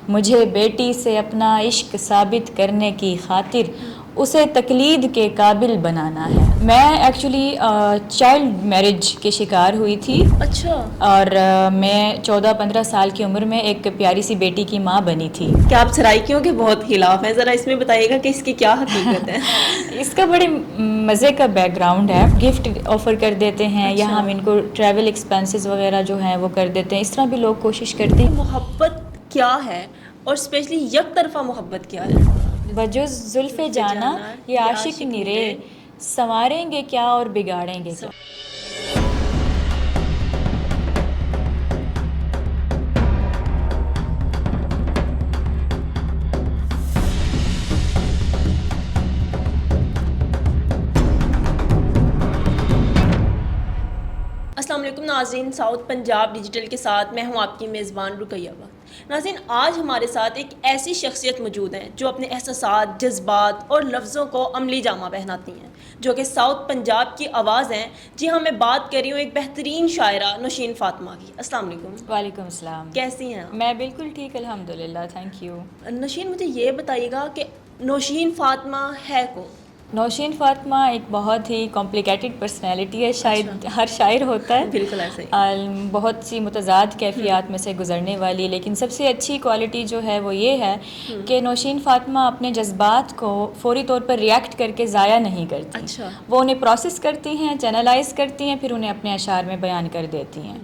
مجھے بیٹی سے اپنا عشق ثابت کرنے کی خاطر اسے تقلید کے قابل بنانا ہے. میں ایکچولی چائلڈ میرج کے شکار ہوئی تھی. اچھا. اور میں 14-15 سال کی عمر میں ایک پیاری سی بیٹی کی ماں بنی تھی. کیا آپ سرائکیوں کے بہت خلاف ہیں؟ ذرا اس میں بتائیے گا کہ اس کی کیا حقیقت ہے. اس کا بڑے مزے کا بیک گراؤنڈ ہے. گفٹ آفر کر دیتے ہیں یا ہم ان کو ٹریول ایکسپینسز وغیرہ جو ہیں وہ کر دیتے ہیں. اس طرح بھی لوگ کوشش کرتے ہیں. محبت کیا ہے اور اسپیشلی یک طرفہ محبت کیا ہے؟ بجز زلف جانا یہ عاشق نرے سنواریں گے کیا اور بگاڑیں گے کیا. السلام علیکم ناظرین، ساؤتھ پنجاب ڈیجیٹل کے ساتھ میں ہوں آپ کی میزبان رقیہ بٹ. ناظرین، آج ہمارے ساتھ ایک ایسی شخصیت موجود ہیں جو اپنے احساسات، جذبات اور لفظوں کو عملی جامہ پہناتی ہیں، جو کہ ساؤتھ پنجاب کی آواز ہیں. جی ہاں، میں بات کر رہی ہوں ایک بہترین شاعرہ نوشین فاطمہ کی. السلام علیکم. وعلیکم السلام. کیسی ہیں آپ؟ میں بالکل ٹھیک الحمدللہ، تھینک یو. نوشین، مجھے یہ بتائیے گا کہ نوشین فاطمہ ہے کون؟ نوشین فاطمہ ایک بہت ہی کمپلیکیٹڈ پرسنالٹی ہے. شاید ہر شاعر ہوتا ہے، بالکل ایسے ہی، بہت سی متضاد کیفیات میں سے گزرنے والی. لیکن سب سے اچھی کوالٹی جو ہے وہ یہ ہے کہ نوشین فاطمہ اپنے جذبات کو فوری طور پر ریئیکٹ کر کے ضائع نہیں کرتی. اچھا. وہ انہیں پروسیس کرتی ہیں، چینلائز کرتی ہیں، پھر انہیں اپنے اشعار میں بیان کر دیتی ہیں.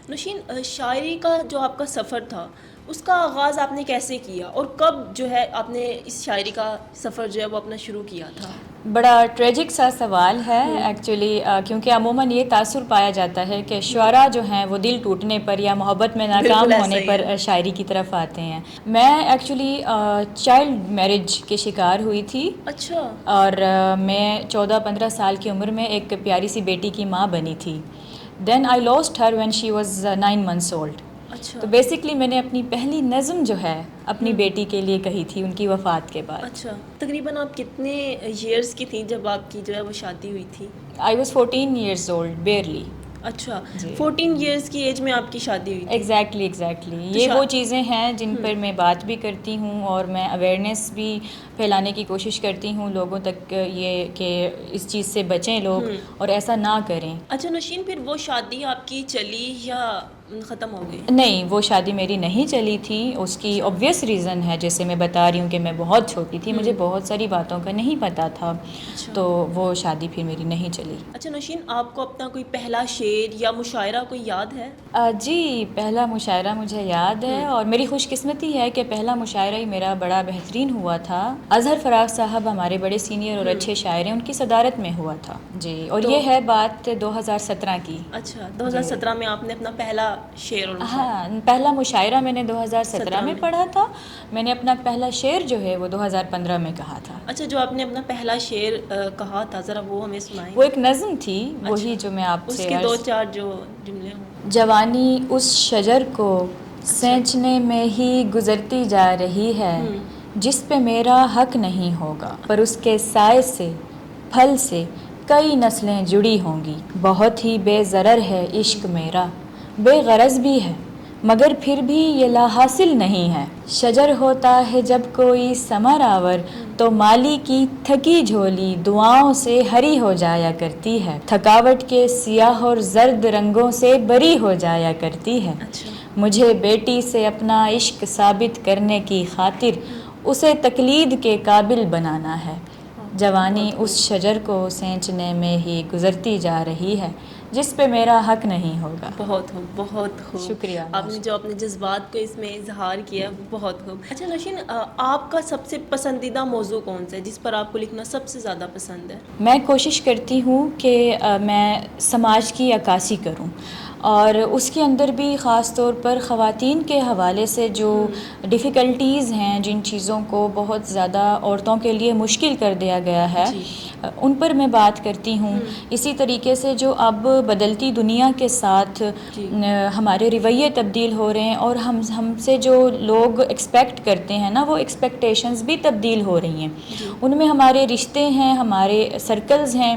نوشین، شاعری کا جو آپ کا سفر تھا اس کا آغاز آپ نے کیسے کیا اور کب جو ہے آپ نے اس شاعری کا سفر جو ہے وہ اپنا شروع کیا تھا؟ بڑا ٹریجک سا سوال ہے ایکچولی، کیونکہ عموماً یہ تاثر پایا جاتا ہے کہ شعراء جو ہیں وہ دل ٹوٹنے پر یا محبت میں ناکام ہونے پر شاعری کی طرف آتے ہیں. میں ایکچولی چائلڈ میرج کے شکار ہوئی تھی. اچھا. اور میں 14-15 سال کی عمر میں ایک پیاری سی بیٹی کی ماں بنی تھی. Then I lost her when she was 9 months old. اچھا. تو بیسکلی میں نے اپنی پہلی نظم جو ہے اپنی بیٹی کے لیے کہی تھی ان کی وفات کے بعد. اچھا. تقریباً آپ کتنے ایئرس کی تھیں جب آپ کی جو ہے وہ شادی ہوئی تھی؟ I was 14 years old barely. اچھا. 14 ایئرس کی ایج میں آپ کی شادی ہوئی تھی؟ ایگزیکٹلی. یہ وہ چیزیں ہیں جن پر میں بات بھی کرتی ہوں اور میں اویئرنیس بھی پھیلانے کی کوشش کرتی ہوں لوگوں تک، یہ کہ اس چیز سے بچیں لوگ اور ایسا نہ کریں. اچھا نوشین، پھر وہ شادی آپ کی چلی یا ختم ہو گئی؟ نہیں، وہ شادی میری نہیں چلی تھی. اس کی obvious ریزن ہے، جیسے میں بتا رہی ہوں کہ میں بہت چھوٹی تھی، مجھے بہت ساری باتوں کا نہیں پتہ تھا، تو وہ شادی پھر میری نہیں چلی. اچھا نوشین، آپ کو اپنا کوئی پہلا شعر یا مشاعرہ کوئی یاد ہے؟ جی، پہلا مشاعرہ مجھے یاد ہے، اور میری خوش قسمتی ہے کہ پہلا مشاعرہ ہی میرا بڑا بہترین ہوا تھا. اظہر فراز صاحب ہمارے بڑے سینئر اور اچھے شاعر ہیں، ان کی صدارت میں ہوا تھا. جی، اور یہ ہے بات 2017 کی. اچھا. 2017 میں آپ نے اپنا پہلا شعر اور ہاں، پہلا مشاعرہ میں نے 2017 میں پڑھا تھا. میں نے اپنا پہلا شعر جو ہے وہ 2015 میں کہا تھا. اچھا، جو آپ نے اپنا پہلا شعر کہا تھا ذرا وہ ہمیں سنائیں. وہ ایک نظم تھی، وہی جو میں آپ سے اس کے 2-4 جو جملے ہوں. جوانی اس شجر کو سینچنے میں ہی گزرتی جا رہی ہے، جس پہ میرا حق نہیں ہوگا، پر اس کے سائے سے پھل سے کئی نسلیں جڑی ہوں گی. بہت ہی بے ضرر ہے عشق میرا، بے غرض بھی ہے، مگر پھر بھی یہ لا حاصل نہیں ہے. شجر ہوتا ہے جب کوئی ثمر آور، تو مالی کی تھکی جھولی دعاؤں سے ہری ہو جایا کرتی ہے، تھکاوٹ کے سیاہ اور زرد رنگوں سے بری ہو جایا کرتی ہے. مجھے بیٹی سے اپنا عشق ثابت کرنے کی خاطر اسے تقلید کے قابل بنانا ہے. جوانی اس شجر کو سینچنے میں ہی گزرتی جا رہی ہے، جس پہ میرا حق نہیں ہوگا. بہت خوب، بہت خوب. شکریہ. آپ نے جو اپنے جذبات کو اس میں اظہار کیا بہت خوب. اچھا نوشین، آپ کا سب سے پسندیدہ موضوع کون سا ہے جس پر آپ کو لکھنا سب سے زیادہ پسند ہے؟ میں کوشش کرتی ہوں کہ میں سماج کی عکاسی کروں، اور اس کے اندر بھی خاص طور پر خواتین کے حوالے سے جو ڈیفیکلٹیز ہیں، جن چیزوں کو بہت زیادہ عورتوں کے لیے مشکل کر دیا گیا ہے، ان پر میں بات کرتی ہوں. اسی طریقے سے جو اب بدلتی دنیا کے ساتھ ہمارے رویے تبدیل ہو رہے ہیں، اور ہم سے جو لوگ ایکسپیکٹ کرتے ہیں نا، وہ ایکسپیکٹیشنز بھی تبدیل ہو رہی ہیں. ان میں ہمارے رشتے ہیں، ہمارے سرکلز ہیں،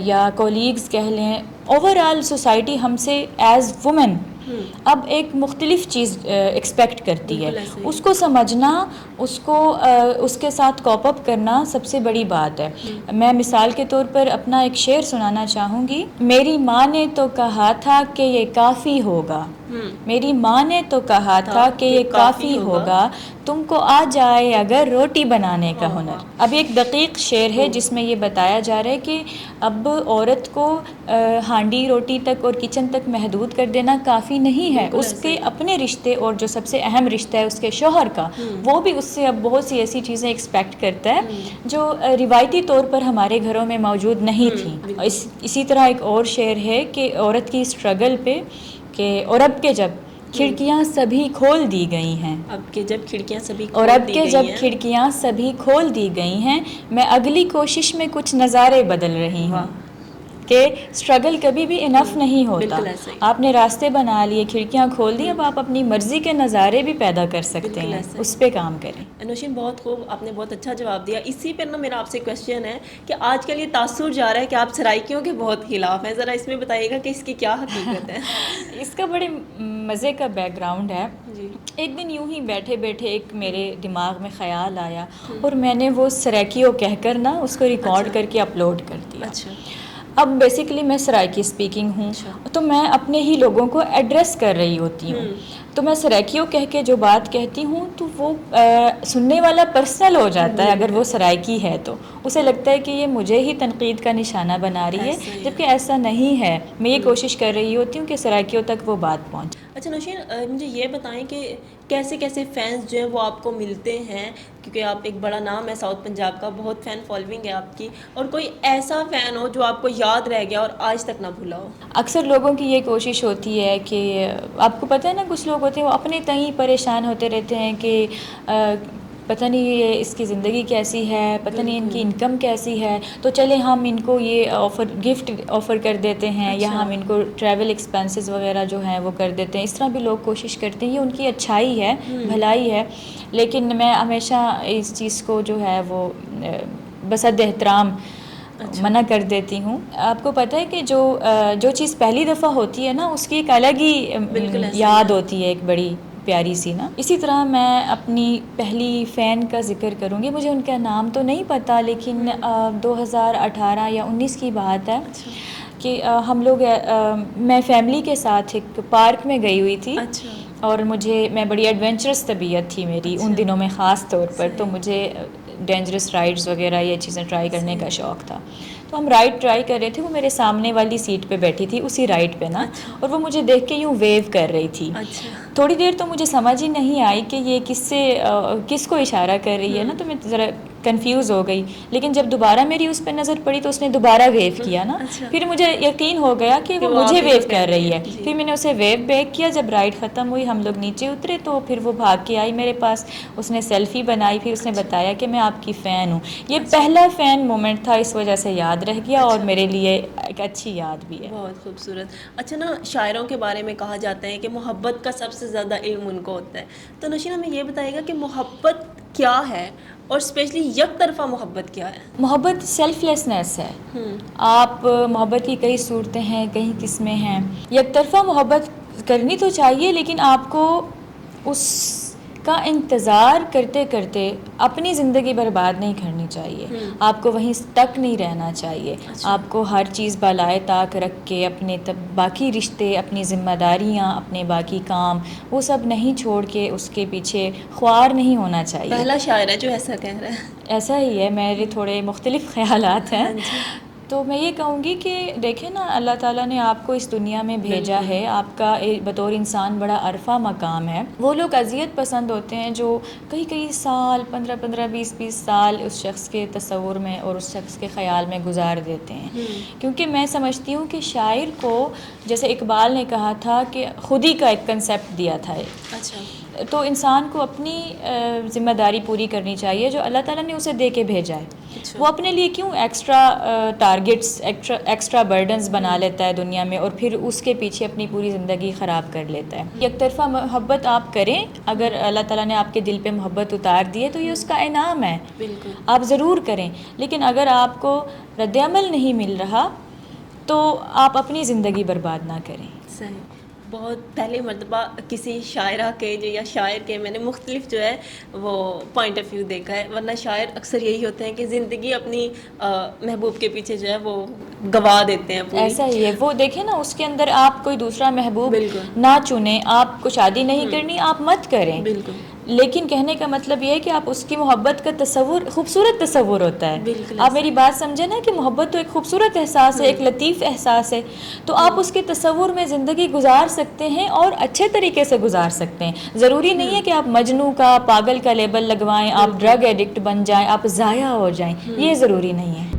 یا کولیگز کہہ لیں، اوور آل سوسائٹی ہم سے ایز وومن اب ایک مختلف چیز ایکسپیکٹ کرتی ہے. بالکل ایسے ہی. اس کو سمجھنا، اس کو اس کے ساتھ کوپ اپ کرنا سب سے بڑی بات ہے. میں مثال کے طور پر اپنا ایک شعر سنانا چاہوں گی. میری ماں نے تو کہا تھا کہ یہ کافی ہوگا، میری ماں نے تو کہا تھا کہ یہ کافی ہوگا، تم کو آ جائے اگر روٹی بنانے کا ہنر. اب ایک دقیق شعر ہے جس میں یہ بتایا جا رہا ہے کہ اب عورت کو ہانڈی روٹی تک اور کچن تک محدود کر دینا کافی نہیں ہے. اس کے اپنے رشتے اور جو سب سے اہم رشتہ ہے اس کے شوہر کا، وہ بھی اس سے اب بہت سی ایسی چیزیں ایکسپیکٹ کرتا ہے جو روایتی طور پر ہمارے گھروں میں موجود نہیں تھیں. اسی طرح ایک اور شعر ہے کہ عورت کی اسٹرگل پہ کہ اور اب کے جب کھڑکیاں سبھی کھول دی گئی ہیں، اب کے جب کھڑکیاں سبھی اور اب کے جب کھڑکیاں سبھی کھول دی گئی ہیں، میں اگلی کوشش میں کچھ نظارے بدل رہی ہوں. کہ اسٹرگل کبھی بھی انف نہیں ہوتا. آپ نے راستے بنا لیے، کھڑکیاں کھول دی، اب آپ اپنی مرضی کے نظارے بھی پیدا کر سکتے ہیں. اس پہ کام کریں. نوشین بہت خوب، آپ نے بہت اچھا جواب دیا. اسی پر نا میرا آپ سے کویشچن ہے کہ آج کل یہ تاثر جا رہا ہے کہ آپ سرائکیوں کے بہت خلاف ہیں، ذرا اس میں بتائیے گا کہ اس کی کیا حقیقت ہے؟ اس کا بڑے مزے کا بیک گراؤنڈ ہے. جی. ایک دن یوں ہی بیٹھے بیٹھے ایک میرے دماغ میں خیال آیا اور میں نے وہ سرائکیوں کہہ کر نا اس کو ریکارڈ کر کے اپلوڈ کر دیا. اچھا. اب بیسیکلی میں سرائکی اسپیکنگ ہوں، تو میں اپنے ہی لوگوں کو ایڈریس کر رہی ہوتی ہوں. تو میں سرائکیوں کہہ کے جو بات کہتی ہوں تو وہ سننے والا پرسنل ہو جاتا ہے. اگر وہ سرائکی ہے تو اسے لگتا ہے کہ یہ مجھے ہی تنقید کا نشانہ بنا رہی ہے، جبکہ ایسا نہیں ہے. میں یہ کوشش کر رہی ہوتی ہوں کہ سرائکیوں تک وہ بات پہنچے. اچھا نوشین، مجھے یہ بتائیں کہ کیسے کیسے فینس جو ہیں وہ آپ کو ملتے ہیں، کیونکہ آپ ایک بڑا نام ہے ساؤتھ پنجاب کا، بہت فین فالوئنگ ہے آپ کی، اور کوئی ایسا فین ہو جو آپ کو یاد رہ گیا اور آج تک نہ بھولا ہو؟ اکثر لوگوں کی یہ کوشش ہوتی ہے کہ آپ کو پتہ ہے نا، کچھ لوگ ہوتے ہیں وہ اپنے تئیں پریشان ہوتے رہتے ہیں کہ پتہ نہیں یہ اس کی زندگی کیسی ہے، پتہ نہیں ان کی انکم کیسی ہے، تو چلے ہم ان کو یہ گفٹ آفر کر دیتے ہیں، یا ہم ان کو ٹریول ایکسپینسز وغیرہ جو ہیں وہ کر دیتے ہیں. اس طرح بھی لوگ کوشش کرتے ہیں. یہ ان کی اچھائی ہے، بھلائی ہے، لیکن میں ہمیشہ اس چیز کو جو ہے وہ بسد احترام منع کر دیتی ہوں. آپ کو پتہ ہے کہ جو چیز پہلی دفعہ ہوتی ہے نا، اس کی ایک الگ ہی یاد ہوتی ہے، ایک بڑی پیاری سی نا. اسی طرح میں اپنی پہلی فین کا ذکر کروں گی. مجھے ان کا نام تو نہیں پتہ، لیکن 2018 یا 19 کی بات ہے کہ ہم لوگ میں فیملی کے ساتھ ایک پارک میں گئی ہوئی تھی. اور میں بڑی ایڈونچرس طبیعت تھی میری ان دنوں میں خاص طور پر، تو مجھے ڈینجرس رائڈز وغیرہ یہ چیزیں ٹرائی کرنے کا شوق تھا. تو ہم رائڈ ٹرائی کر رہے تھے. وہ میرے سامنے والی سیٹ پہ بیٹھی تھی اسی رائڈ پہ نا، اور وہ مجھے دیکھ کے یوں ویو کر رہی تھی. تھوڑی دیر تو مجھے سمجھ ہی نہیں آئی کہ یہ کس کو اشارہ کر رہی ہے نا، تو میں ذرا کنفیوز ہو گئی. لیکن جب دوبارہ میری اس پہ نظر پڑی تو اس نے دوبارہ ویو کیا نا. پھر مجھے یقین ہو گیا کہ وہ مجھے ویو کر رہی ہے. پھر میں نے اسے ویو بیک کیا. جب رائڈ ختم ہوئی، ہم لوگ نیچے اترے، تو پھر وہ بھاگ کے آئی میرے پاس. اس نے سیلفی بنائی، پھر اس نے بتایا کہ میں آپ کی فین ہوں. یہ پہلا فین مومنٹ تھا، اس وجہ سے یاد رہ گیا اور میرے لیے ایک اچھی یاد بھی ہے. بہت خوبصورت. اچھا نا، شاعروں کے بارے میں کہا جاتا ہے کہ محبت کا سب سے زیادہ علم ان کو ہوتا ہے. تو نوشین ہمیں یہ بتائے گا کہ محبت کیا ہے، اور اسپیشلی یک طرفہ محبت کیا ہے؟ محبت سیلف لیسنس ہے. آپ محبت کی کئی صورتیں ہیں، کئی قسمیں ہیں. یک طرفہ محبت کرنی تو چاہیے، لیکن آپ کو اس کا انتظار کرتے کرتے اپنی زندگی برباد نہیں کرنی چاہیے. آپ کو وہیں تک نہیں رہنا چاہیے. آپ کو ہر چیز بالائے طاق رکھ کے اپنے باقی رشتے، اپنی ذمہ داریاں، اپنے باقی کام، وہ سب نہیں چھوڑ کے اس کے پیچھے خوار نہیں ہونا چاہیے. پہلا شاعر ہے جو ایسا کہہ رہا ہے. ایسا ہی ہے. میرے تھوڑے مختلف خیالات ہیں. تو میں یہ کہوں گی کہ دیکھیں نا، اللہ تعالیٰ نے آپ کو اس دنیا میں بھیجا ہے. آپ کا بطور انسان بڑا عرفہ مقام ہے. وہ لوگ اذیت پسند ہوتے ہیں جو کئی سال 15 20 سال اس شخص کے تصور میں اور اس شخص کے خیال میں گزار دیتے ہیں. کیونکہ میں سمجھتی ہوں کہ شاعر کو، جیسے اقبال نے کہا تھا کہ خودی کا ایک کنسیپٹ دیا تھا. تو انسان کو اپنی ذمہ داری پوری کرنی چاہیے جو اللہ تعالیٰ نے اسے دے کے بھیجا ہے. وہ اپنے لیے کیوں ایکسٹرا ٹارگٹس، ایکسٹرا برڈنز بنا لیتا ہے دنیا میں، اور پھر اس کے پیچھے اپنی پوری زندگی خراب کر لیتا ہے. یک طرفہ محبت آپ کریں. اگر اللہ تعالیٰ نے آپ کے دل پہ محبت اتار دی ہے تو یہ اس کا انعام ہے. آپ ضرور کریں. لیکن اگر آپ کو رد عمل نہیں مل رہا تو آپ اپنی زندگی برباد نہ کریں. صحیح. بہت پہلے مرتبہ کسی شاعرہ کے جو یا شاعر کے میں نے مختلف جو ہے وہ پوائنٹ آف ویو دیکھا ہے، ورنہ شاعر اکثر یہی ہوتے ہیں کہ زندگی اپنی محبوب کے پیچھے جو ہے وہ گوا دیتے ہیں پوری. ایسا ہی ہے، وہ دیکھیں نا اس کے اندر آپ کوئی دوسرا محبوب بالکل. نہ چنیں، آپ کو شادی نہیں کرنی آپ مت کریں، بالکل لیکن کہنے کا مطلب یہ ہے کہ آپ اس کی محبت کا تصور خوبصورت تصور ہوتا ہے. بالکل آپ میری بات سمجھیں نا کہ محبت تو ایک خوبصورت احساس ہے، ایک لطیف احساس ہے، تو آپ اس کے تصور میں زندگی گزار سکتے ہیں اور اچھے طریقے سے گزار سکتے ہیں. ضروری نہیں ہے کہ آپ مجنوں کا پاگل کا لیبل لگوائیں، آپ ڈرگ ایڈکٹ بن جائیں، آپ ضائع ہو جائیں، یہ ضروری نہیں ہے.